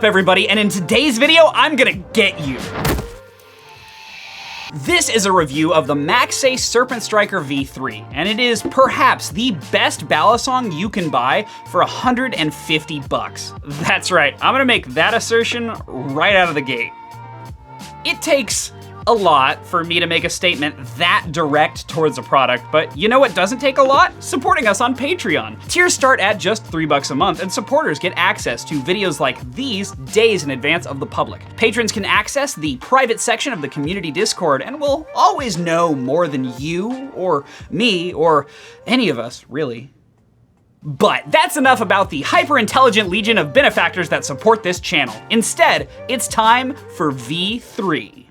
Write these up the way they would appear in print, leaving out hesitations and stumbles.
up, everybody? And in today's video, I'm gonna get you. This is a review of the Maxace Serpent Striker V3, and it is perhaps the best balisong you can buy for 150 bucks. That's right, I'm gonna make that assertion right out of the gate. It takes a lot for me to make a statement that direct towards a product, but you know what doesn't take a lot? Supporting us on Patreon. Tiers start at just $3 a month, and supporters get access to videos like these days in advance of the public. Patrons can access the private section of the community Discord and will always know more than you, or me, or any of us, really. But that's enough about the hyper-intelligent legion of benefactors that support this channel. Instead, it's time for V3.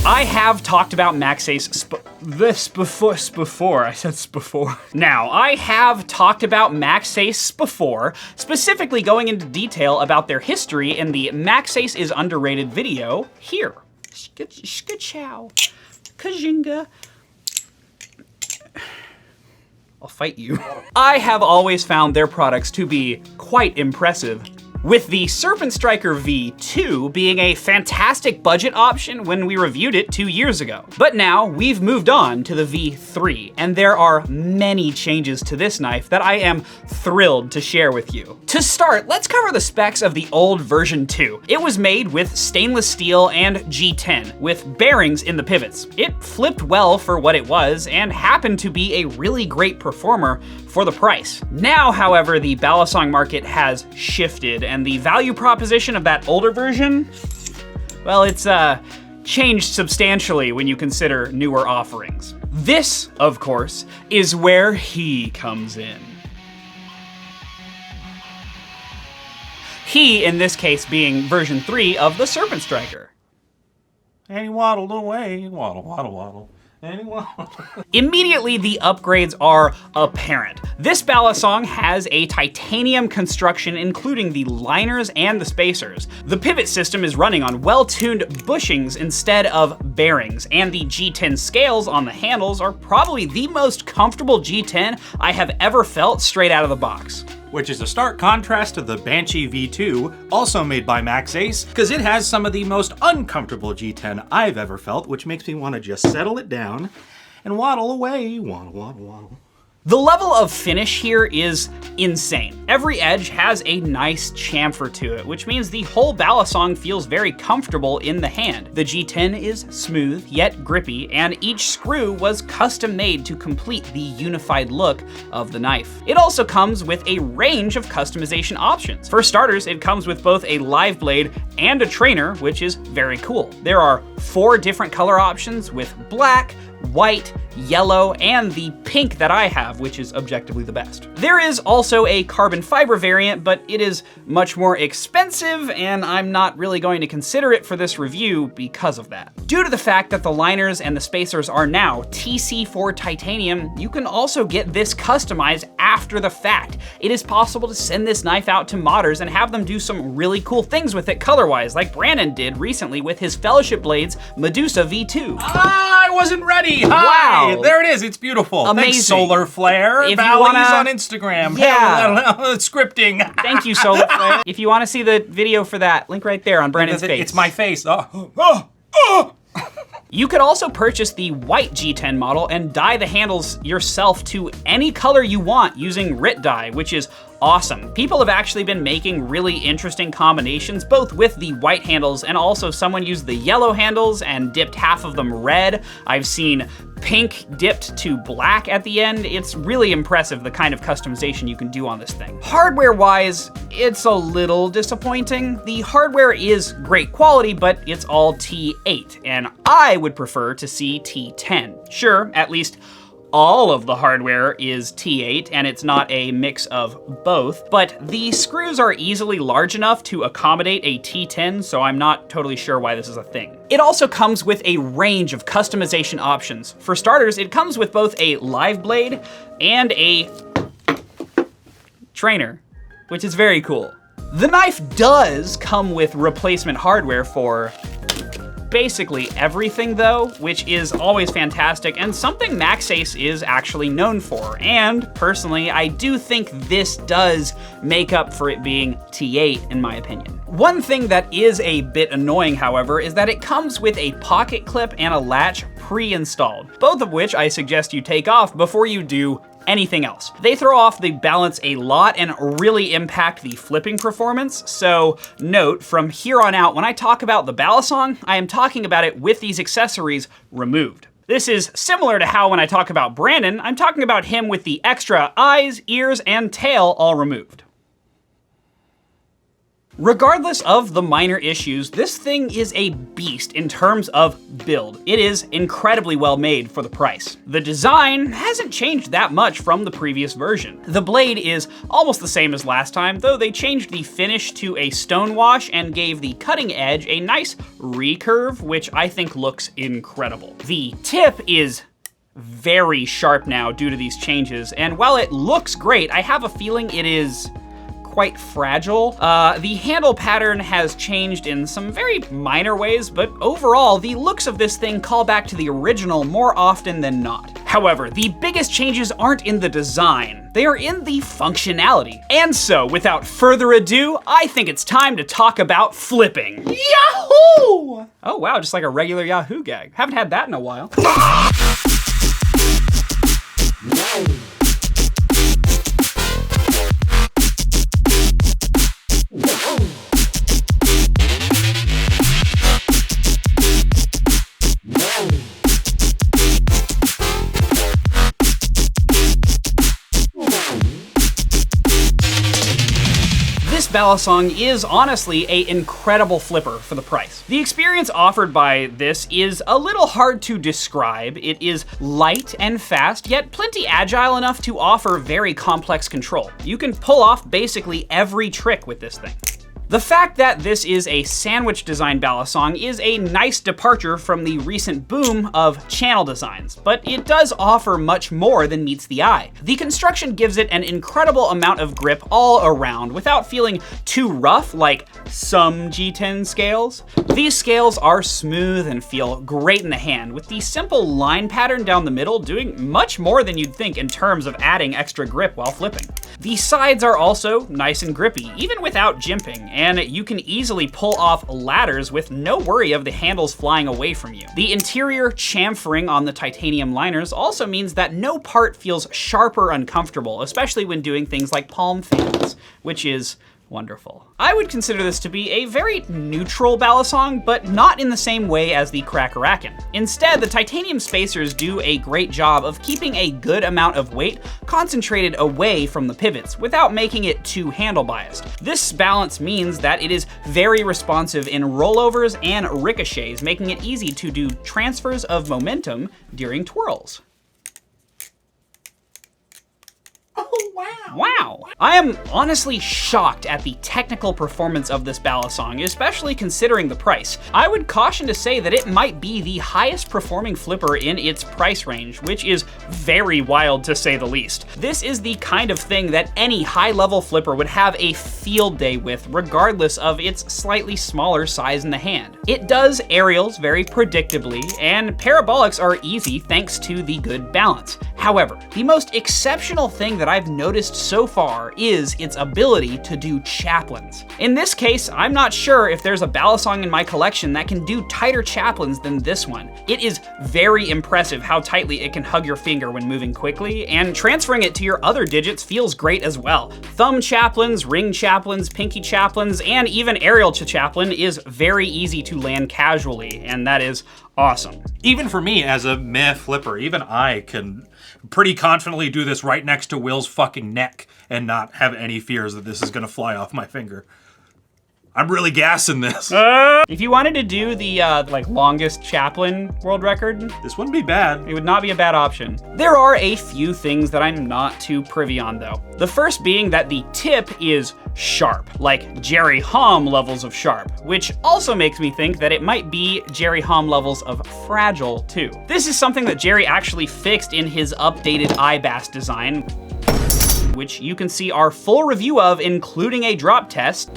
I have talked about Maxace before. I said before. Now, I have talked about Maxace before, specifically going into detail about their history in the Maxace is Underrated video here. Ska-chow. Kajinga. I'll fight you. I have always found their products to be quite impressive, with the Serpent Striker V2 being a fantastic budget option when we reviewed it 2 years ago. But now we've moved on to the V3, and there are many changes to this knife that I am thrilled to share with you. To start, let's cover the specs of the old version 2. It was made with stainless steel and G10, with bearings in the pivots. It flipped well for what it was, and happened to be a really great performer for the price. Now, however, the balisong market has shifted, and the value proposition of that older version, well, it's changed substantially when you consider newer offerings. This, of course, is where he comes in. He, in this case, being version 3 of the Serpent Striker. And he waddled away, waddle, waddle, waddle. Immediately, the upgrades are apparent. This balisong has a titanium construction, including the liners and the spacers. The pivot system is running on well-tuned bushings instead of bearings, and the G10 scales on the handles are probably the most comfortable G10 I have ever felt straight out of the box. Which is a stark contrast to the Banshee V2, also made by Maxace, because it has some of the most uncomfortable G10 I've ever felt, which makes me want to just settle it down and waddle away, waddle, waddle, waddle. The level of finish here is insane. Every edge has a nice chamfer to it, which means the whole balisong feels very comfortable in the hand. The G10 is smooth, yet grippy, and each screw was custom made to complete the unified look of the knife. It also comes with a range of customization options. For starters, it comes with both a live blade and a trainer, which is very cool. There are 4 different color options with black, white, yellow, and the pink that I have, which is objectively the best. There is also a carbon fiber variant, but it is much more expensive, and I'm not really going to consider it for this review because of that. Due to the fact that the liners and the spacers are now TC4 titanium, you can also get this customized after the fact. It is possible to send this knife out to modders and have them do some really cool things with it color-wise, like Brandon did recently with his Fellowship Blades Medusa V2. I wasn't ready! Hi. Wow! There it is, it's beautiful. Amazing. Thanks, Solar Flare. If Bally's you wanna, on Instagram. Yeah. Scripting. Thank you, Solar Flare. If you want to see the video for that, link right there on Brandon's face. It's my face. You could also purchase the white G10 model and dye the handles yourself to any color you want using RIT dye, which is awesome. People have actually been making really interesting combinations, both with the white handles and also someone used the yellow handles and dipped half of them red. I've seen pink dipped to black at the end. It's really impressive the kind of customization you can do on this thing. Hardware-wise, it's a little disappointing. The hardware is great quality, but it's all T8, and I would prefer to see T10. Sure, at least all of the hardware is T8 and it's not a mix of both, but the screws are easily large enough to accommodate a T10, so I'm not totally sure why this is a thing. It also comes with a range of customization options. For starters, it comes with both a live blade and a trainer, which is very cool. The knife does come with replacement hardware for basically everything though, which is always fantastic and something Maxace is actually known for. And personally, I do think this does make up for it being T8 in my opinion. One thing that is a bit annoying, however, is that it comes with a pocket clip and a latch pre-installed, both of which I suggest you take off before you do anything else. They throw off the balance a lot and really impact the flipping performance, so note, from here on out, when I talk about the Balisong, I am talking about it with these accessories removed. This is similar to how when I talk about Brandon, I'm talking about him with the extra eyes, ears, and tail all removed. Regardless of the minor issues, this thing is a beast in terms of build. It is incredibly well made for the price. The design hasn't changed that much from the previous version. The blade is almost the same as last time, though they changed the finish to a stone wash and gave the cutting edge a nice recurve, which I think looks incredible. The tip is very sharp now due to these changes, and while it looks great, I have a feeling it is quite fragile. The handle pattern has changed in some very minor ways, but overall, the looks of this thing call back to the original more often than not. However, the biggest changes aren't in the design, they are in the functionality. And so, without further ado, I think it's time to talk about flipping. Yahoo! Oh wow, just like a regular Yahoo gag. Haven't had that in a while. Balisong is honestly an incredible flipper for the price. The experience offered by this is a little hard to describe. It is light and fast, yet plenty agile enough to offer very complex control. You can pull off basically every trick with this thing. The fact that this is a sandwich design Balisong is a nice departure from the recent boom of channel designs, but it does offer much more than meets the eye. The construction gives it an incredible amount of grip all around without feeling too rough like some G10 scales. These scales are smooth and feel great in the hand, with the simple line pattern down the middle doing much more than you'd think in terms of adding extra grip while flipping. The sides are also nice and grippy, even without jimping, and you can easily pull off ladders with no worry of the handles flying away from you. The interior chamfering on the titanium liners also means that no part feels sharp or uncomfortable, especially when doing things like palm fans, which is wonderful. I would consider this to be a very neutral Balisong, but not in the same way as the Crackerakin. Instead, the titanium spacers do a great job of keeping a good amount of weight concentrated away from the pivots without making it too handle biased. This balance means that it is very responsive in rollovers and ricochets, making it easy to do transfers of momentum during twirls. Oh, wow. Wow. I am honestly shocked at the technical performance of this Balisong, especially considering the price. I would caution to say that it might be the highest performing flipper in its price range, which is very wild to say the least. This is the kind of thing that any high-level flipper would have a field day with, regardless of its slightly smaller size in the hand. It does aerials very predictably, and parabolics are easy thanks to the good balance. However, the most exceptional thing that I've noticed so far is its ability to do chaplains. In this case, I'm not sure if there's a Balisong in my collection that can do tighter chaplains than this one. It is very impressive how tightly it can hug your finger when moving quickly, and transferring it to your other digits feels great as well. Thumb chaplains, ring chaplains, pinky chaplains, and even aerial chaplain is very easy to land casually, and that is awesome. Even for me as a meh flipper, even I can pretty confidently do this right next to Will's fucking neck and not have any fears that this is gonna fly off my finger. I'm really gassing this. If you wanted to do the like longest chaplain world record, This wouldn't be bad. it would not be a bad option. There are a few things that I'm not too privy on though. The first being that the tip is sharp, like Jerry Hom levels of sharp, which also makes me think that it might be Jerry Hom levels of fragile too. This is something that Jerry actually fixed in his updated IBAS design. which you can see our full review of, including a drop test,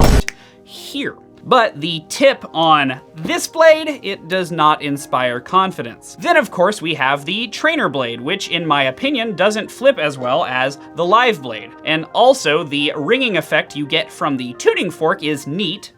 here. But the tip on this blade, it does not inspire confidence. Then of course we have the trainer blade, which in my opinion doesn't flip as well as the live blade. And also the ringing effect you get from the tuning fork is neat,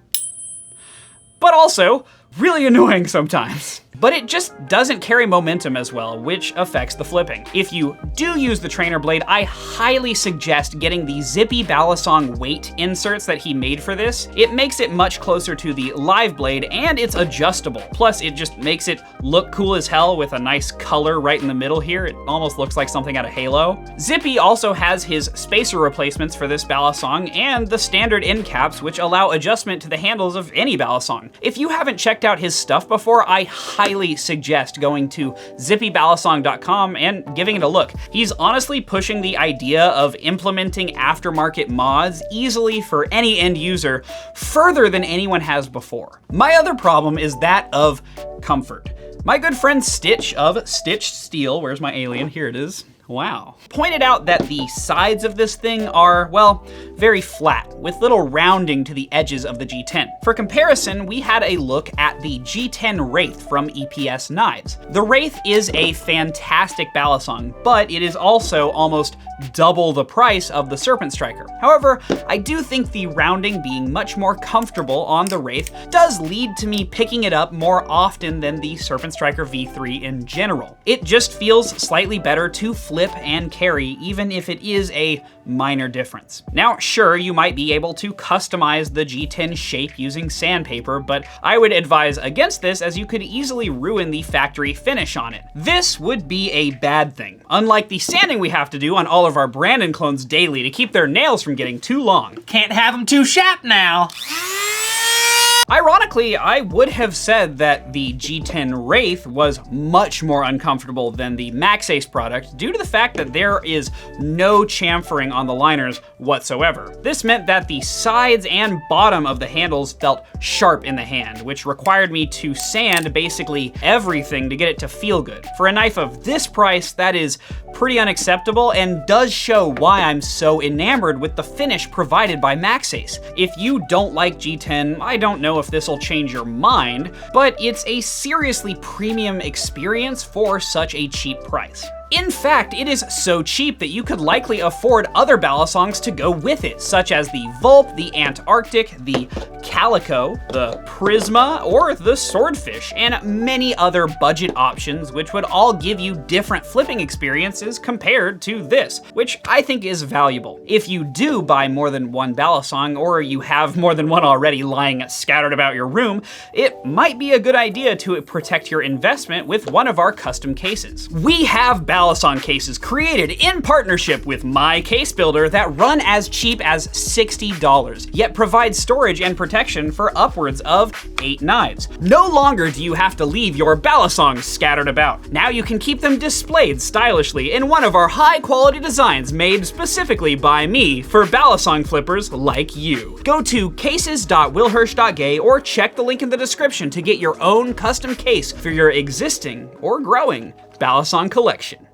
but also really annoying sometimes. But it just doesn't carry momentum as well, which affects the flipping. If you do use the trainer blade, I highly suggest getting the zippy Balisong weight inserts that he made for this. It makes it much closer to the live blade, and it's adjustable. Plus, it just makes it look cool as hell with a nice color right in the middle here. It almost looks like something out of Halo. Zippy also has his spacer replacements for this Balisong and the standard end caps, which allow adjustment to the handles of any Balisong. If you haven't checked out his stuff before, I highly suggest going to zippybalisong.com and giving it a look. He's honestly pushing the idea of implementing aftermarket mods easily for any end user further than anyone has before. My other problem is that of comfort. My good friend Stitch of Stitched Steel, where's my alien? Here it is. Wow. Pointed out that the sides of this thing are, well, very flat, with little rounding to the edges of the G10. For comparison, we had a look at the G10 Wraith from EPS Knives. The Wraith is a fantastic Balisong, but it is also almost double the price of the Serpent Striker. However, I do think the rounding being much more comfortable on the Wraith does lead to me picking it up more often than the Serpent Striker V3 in general. It just feels slightly better to flip and carry, even if it is a minor difference. Now, sure, you might be able to customize the G10 shape using sandpaper, but I would advise against this as you could easily ruin the factory finish on it. This would be a bad thing, unlike the sanding we have to do on all of our Brandon clones daily to keep their nails from getting too long. Can't have them too sharp now. Ironically, I would have said that the G10 Wraith was much more uncomfortable than the Maxace product due to the fact that there is no chamfering on the liners whatsoever. This meant that the sides and bottom of the handles felt sharp in the hand, which required me to sand basically everything to get it to feel good. For a knife of this price, that is pretty unacceptable and does show why I'm so enamored with the finish provided by Maxace. If you don't like G10, I don't know if this will change your mind, but it's a seriously premium experience for such a cheap price. In fact, it is so cheap that you could likely afford other Balisongs to go with it, such as the Vulp, the Antarctic, the Calico, the Prisma, or the Swordfish, and many other budget options, which would all give you different flipping experiences compared to this, which I think is valuable. If you do buy more than one Balisong, or you have more than one already lying scattered about your room, it might be a good idea to protect your investment with one of our custom cases. We have Balisong cases created in partnership with My Case Builder that run as cheap as $60, yet provide storage and protection for upwards of 8 knives. No longer do you have to leave your Balisongs scattered about. Now you can keep them displayed stylishly in one of our high quality designs made specifically by me for Balisong flippers like you. Go to cases.willhirsch.gay or check the link in the description to get your own custom case for your existing or growing Balisong collection.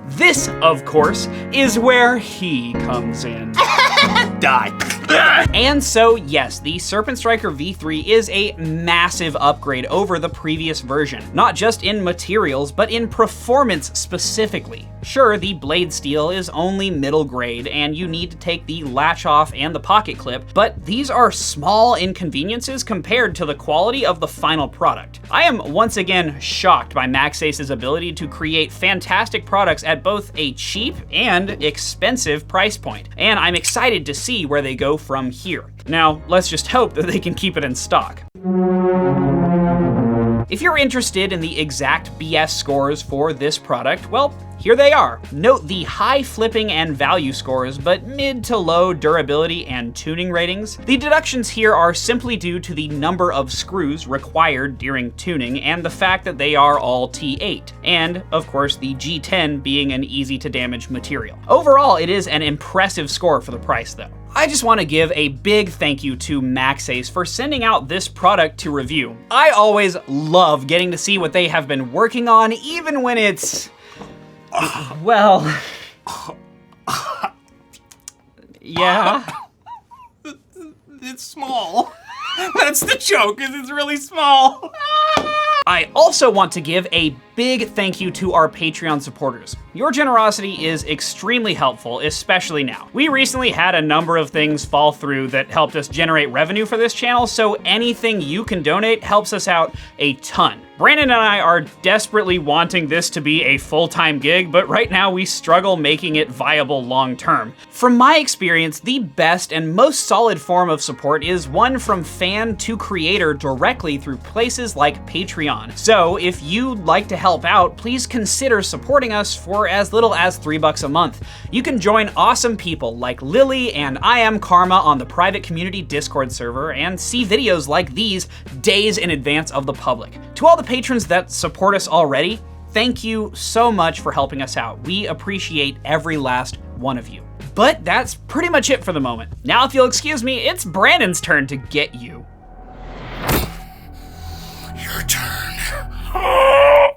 This, of course, is where he comes in. Die. And so, yes, the Serpent Striker V3 is a massive upgrade over the previous version, not just in materials, but in performance specifically. Sure, the blade steel is only middle grade, and you need to take the latch off and the pocket clip, but these are small inconveniences compared to the quality of the final product. I am once again shocked by Maxace's ability to create fantastic products at both a cheap and expensive price point, and I'm excited to see where they go from here. Now, let's just hope that they can keep it in stock. If you're interested in the exact BS scores for this product, well, here they are. Note the high flipping and value scores, but mid to low durability and tuning ratings. The deductions here are simply due to the number of screws required during tuning and the fact that they are all T8, and of course the G10 being an easy to damage material. Overall, it is an impressive score for the price though. I I just want to give a big thank you to Maxace for sending out this product to review. I always love getting to see what they have been working on, even when it's, well, yeah. It's small. That's the joke, is it's really small. I also want to give a big thank you to our Patreon supporters. Your generosity is extremely helpful, especially now. We recently had a number of things fall through that helped us generate revenue for this channel, so anything you can donate helps us out a ton. Brandon and I are desperately wanting this to be a full-time gig, but right now we struggle making it viable long-term. From my experience, the best and most solid form of support is one from fan to creator directly through places like Patreon. So if you'd like to help out, please consider supporting us for as little as $3 a month. You can join awesome people like Lily and I Am Karma on the private community Discord server and see videos like these days in advance of the public. To all the patrons that support us already, thank you so much for helping us out. We appreciate every last one of you. But that's pretty much it for the moment. Now, if you'll excuse me, it's Brandon's turn to get you. Your turn.